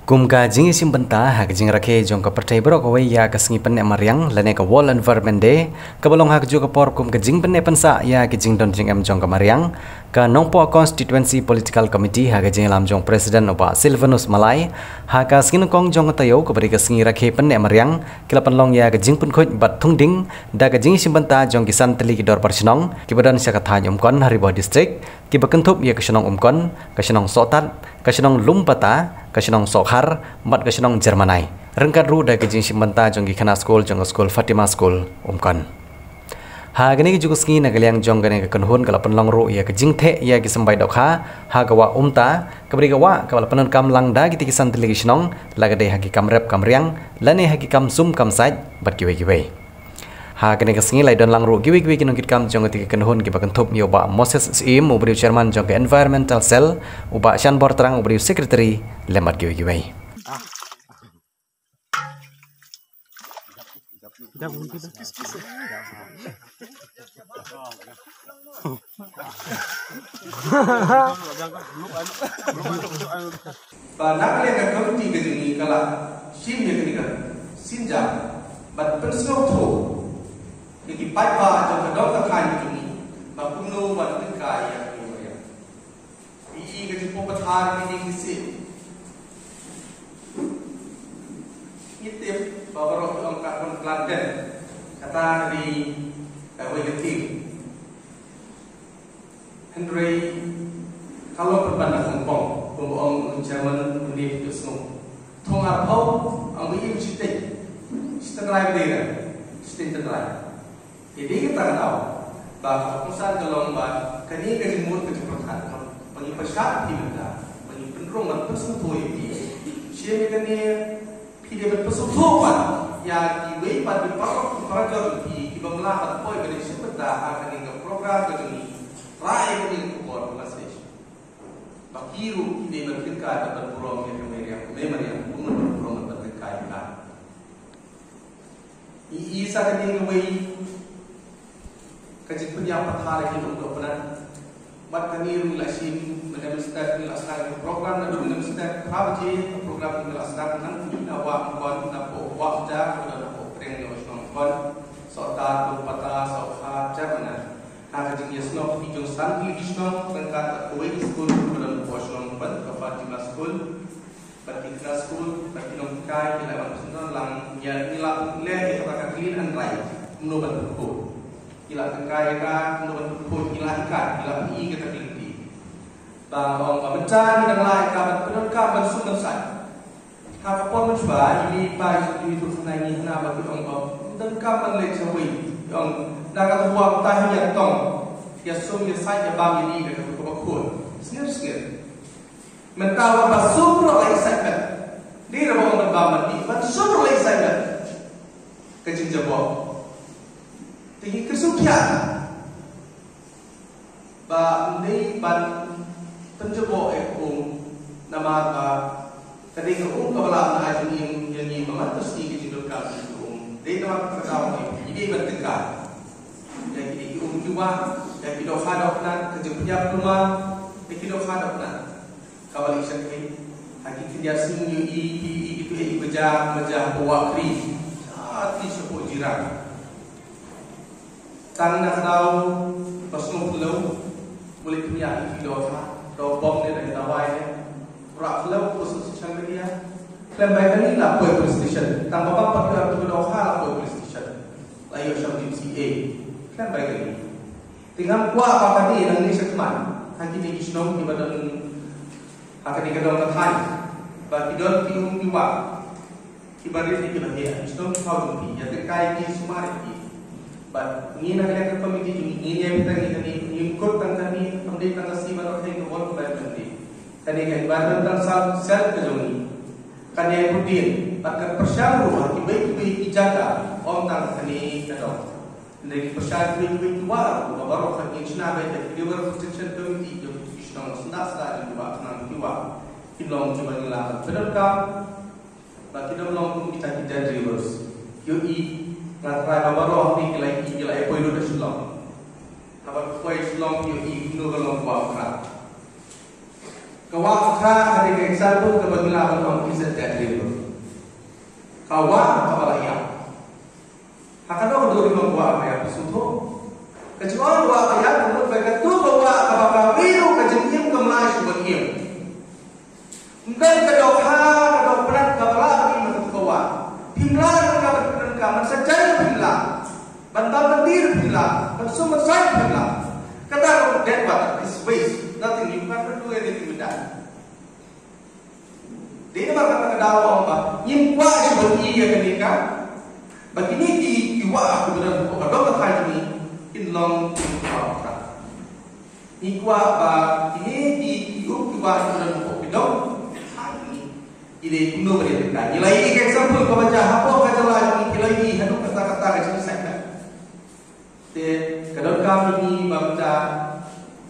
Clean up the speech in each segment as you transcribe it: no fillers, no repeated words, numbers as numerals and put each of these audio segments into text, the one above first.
Kum ka jing isim benta ha jing rakhe jong ka pertai brok awai ya ka sengi pen mariang lane ka wall environment day ka balong ha ju ka por kum ka jing pen pensa ya ka jing don jing em jong ka mariang ka nongpo constituency political committee ha ka jing lam jong president oba Silvanus Malai ha ka skin kong jong ka tayo ka bari ka sengi rakhe pen mariang kila panlong ya ka jing pen khoj bat thung ding da ka jing isim benta jong kisan teli ki dor parchnong ki badan sya ka thany umkon haribo district ki bakentup ya ka shnong umkon ka shnong sotat ka shnong lumpata ka shnong sokhar mat ka shnong Jermanai rengkat ru da ka jing simbanta jong ki khana school jong school Fatima school umkan ha gani ki jugus ngi na galiang jong gani ka kanhun kala panlong ru ya ka jing the ya ki sambai dokha ha ka wa umta ka bri ka wa ka panan kam lang da ki kisan tili ki shnong laga de ha ki kam rep kam riang lane ha ki kam sum kam sai bat ki we ha gani ka sngi lai don lang ru ki ki nong kit kam jong ki kanhun ki bakan thop yo ba Moses Sim ubri chairman jong ka environmental cell uba shan bor terang ubri secretary lemat ki we nakle ka committee ke jini kala sim ye kini sinja bat penslo tho ki pai ba jong ka dok ka khan jini ba kumno ba tin ka ya ki ya i ke ji po pathar ni ki si itip babaro ong ka kon planten kata di awai ketim Henry kalau berbanding Hong Kong pembohong Jerman menit itu semua thong arpau ang biji cite setengah beda setengah jadi kita tahu bahwa perusahaan kalau mbak kini kerja murah kerja perkhidmatan bagi pesat di mana bagi penerungan persentuh ini siapa kini pilih berpersentuh ya diwei pada para di bangla atau bagi siapa dah akan dengan program kerja ini rakyat ini kuat masih bakiru ini bertingkat atau berpurang yang memang yang pun berpurang bertingkat kan. Isa kini kami kajian penyapa hari ini untuk benar. Mat kami relasi dengan staf melaksanakan program dan dengan staf praji program melaksanakan nanti awak kon napo wakja dan napo pering nasional kon sota pata soha Jerman. Kajian yasno hijau santi hijau tengkat kuwait school dan Washington ban Fatima school Batikna school Batinong kai ilawan pesentan lang ya nilap le kita clean and dry menurut buku ila tengkai ka menurut buku ila ikan ila i kita keliti bang ong pemecah ni lai ka betul ka mansum nasai ka kapon mencoba ini pai itu senai ni na bagi ong dan ka manlek sawi ong naga tua tahi ya tong ya sum ya sai ya bang ini ka ko Sengir mentawa basubro lagi sangat di rumah orang berbaman di basubro lagi sangat kecil jabok tinggi kesukian ba ini ban penjabok nama ba tadi ke kawalan aja yang memantas di kecil kami di nama perkawin ini bertengkar yang ini kiwa yang kita hadapkan kecil penyap rumah kita hadapkan kawal isan ini hakiki dia sini itu beja wakri hati sepuluh jiran tanah tahu pasung pulau boleh punya video bom ni dari tawai ni rak pulau khusus macam dia klaim baik ni lah police station tanpa apa pada tu dah hal police station layu syam CA klaim baik ni tinggal kuat apa tadi nang ni sekman hakiki isnom di badan akan dikatakan terhai bagi don tiung tiwa ibarat ini kita ya istom tahu ni ya terkait di sumari ini but ini nak lihat komiti ini yang kita ini ikut tentang ini ambil tentang si baru kita ikut work life nanti tadi kan ibarat tentang self kejauhan kan yang rutin akan persyarat baik-baik dijaga orang ini kadang dari persyarat baik-baik tua baru kan ini cina baik dia protection committee yang sendas dari dua enam tiwa kilong cuma nila benerkam bagi kita melong kita reverse yoi ngatrai babaroh ni kilai poin udah silong apa poin silong yoi nu kalau buat kra kawak kra hari example kebetulan orang kisah dari kawan kepala ayam. Akan ada dua lima buah ayam bersuatu. Kecuali buah ayam kemudian mereka tu bawa kapal biru kejenjim ke Malaysia berkiam. Mungkin kedok perat kepala ini menurut kawan. Pimlah mereka berkenan saja pimlah. Bantal bandir pimlah. Bersumber saya pimlah. Kata dead water is waste. Nothing, you can't do anything with that. Dia makan kedawa apa? Nyimpa seperti ia kenika. Begini di iwa kemudian buka dokter haji inlong kuat. Iwa apa? Ini di iwa kemudian buka bidong haji. Ini kuno berita. Nilai example kau baca apa kata lagi? Nilai hendak kata-kata kecil saja. Te kadang kami baca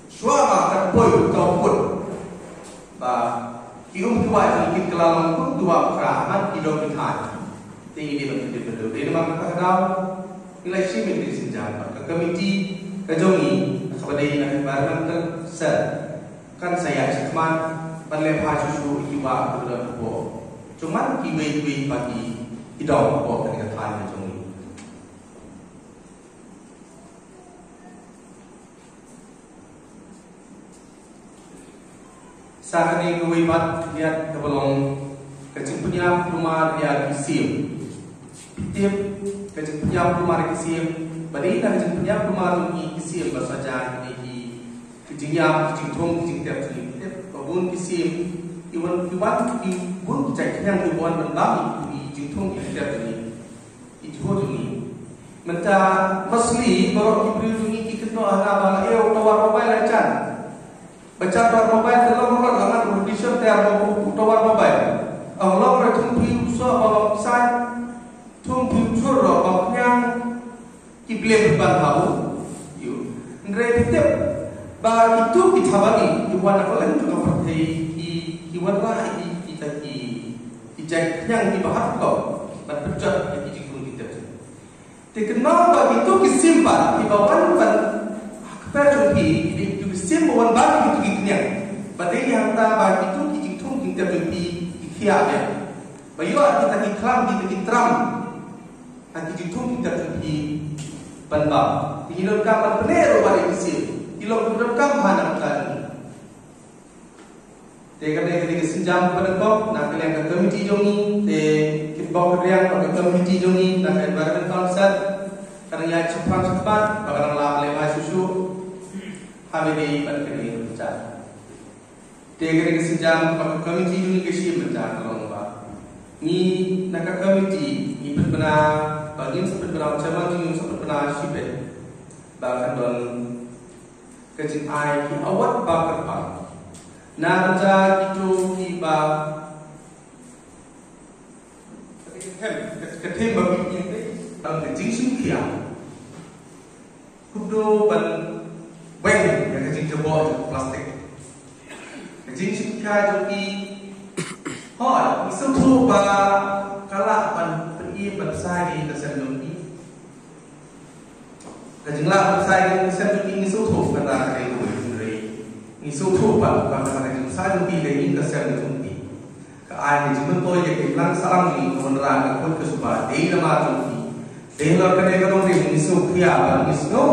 suara terpoi ataupun kium tua ini kelam pun dua keramat hidup di hati. Tinggi di betul. Ini maka kadang nilai simen di senjam. Komiti kejongi kepada ini barang tersel kan saya cuma berlepas susu iwa dalam buku. Cuma kiwe bagi hidup buku dengan hati kejongi. Saat ini kewibat lihat kebelong kecil punya rumah dia kisim. Tip kecil punya rumah kisim. Bagi kecil punya rumah tu kisim bersaja ini kecilnya kecil tong kecil tiap tip kebun kisim. Iwan kibat kebun cek yang kibuan berbagi kecil tong kecil tiap itu ni. Menta masli baru kibri ni kita no ana bang tawar mobile lancar. Baca tawar mobile dalam orang dengan condition tiar tawar mobile. Allah bertumpi usaha bawa pisah, tumpi usaha bawa yang kibli berbahau. Yo, ngerti bah itu kita bagi iwan aku juga pergi iwan lah kita ijak yang dibahas kau berpecah jadi jikun kita. Dikenal bagi itu kesimpan ibawan pan kepercayaan simpulan bagi itu gitunya. Badai yang tak bagi itu kijitung kita beri kiabe. Bayu kita ikram kita kitram. Nanti kijitung kita beri bandar. Hilal kamar peneru bagi kisim. Hilal kam hanam tadi. Tekan ketika senjam penekok nak kalian ke komiti jongi. Kitbau kalian ke komiti jongi nak environment council. Karena ya cepat bagaimana lah lewat susu. Kami berkini berbicara. Tegak sejam komiti ini kesi berbicara kalau apa. Ni nak komiti ni benar bagi sempat benar macam ni sempat benar sibet. Bahkan don kecil ai ki awat bakar pak. Nada itu tiba. Ketem bagi ini dalam kecil sumkia. Kudo ban Weng yang kecil jebol plastik. Kecil suka jadi, hot. Isu tu kalah pergi bersai kesan joki. Kecillah bersai kesan joki isu tu pada hari itu. Isu tu pada hari bersai joki dari kesan joki. Keadaan jimat tu yang kebelang salam ni kebenaran aku kesukaan. Dia nama joki. Dia nak kena kerong ni isu kia isu.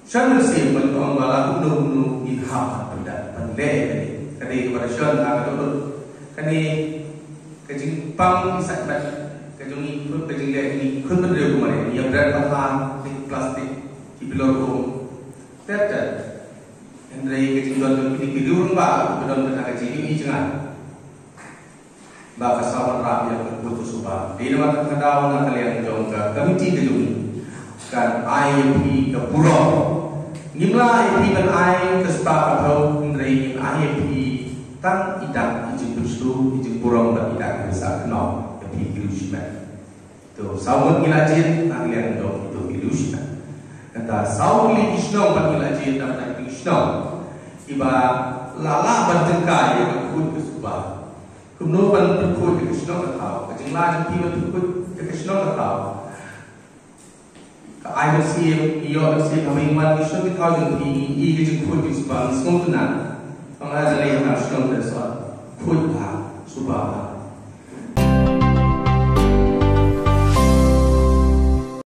Syarat sih untuk malah unu ilham pada pandai kali kepada syarat nak dulu kali kejing pam isak bat kejung ikut kejing leh ni kun berdua kemarin yang berada di plastik di peluru teta Andrei kejing dua ini kidurun ba bedon benar kejing ini jangan ba kasawan rap yang berputus subah di nama kedawan nak kalian jong ke komiti kejung kan IMP ke pulau Nimla IMP kan I kesepakatan atau menerima IMP tan idang ijin berseru ijin burung dan idang bisa kenal IMP ilusiman. Tu sawun ilajin kalian dong itu ilusiman. Kata sawun li isnong ban ilajin dan isnong iba lala bertengkar yang berkut kesubah. Kumno ban berkut kesnong atau kejenglah IMP berkut kesnong atau I will see your say coming one issue with how you be eager to put this bang smooth na ang azalay na strong this one Pui pa, subaba,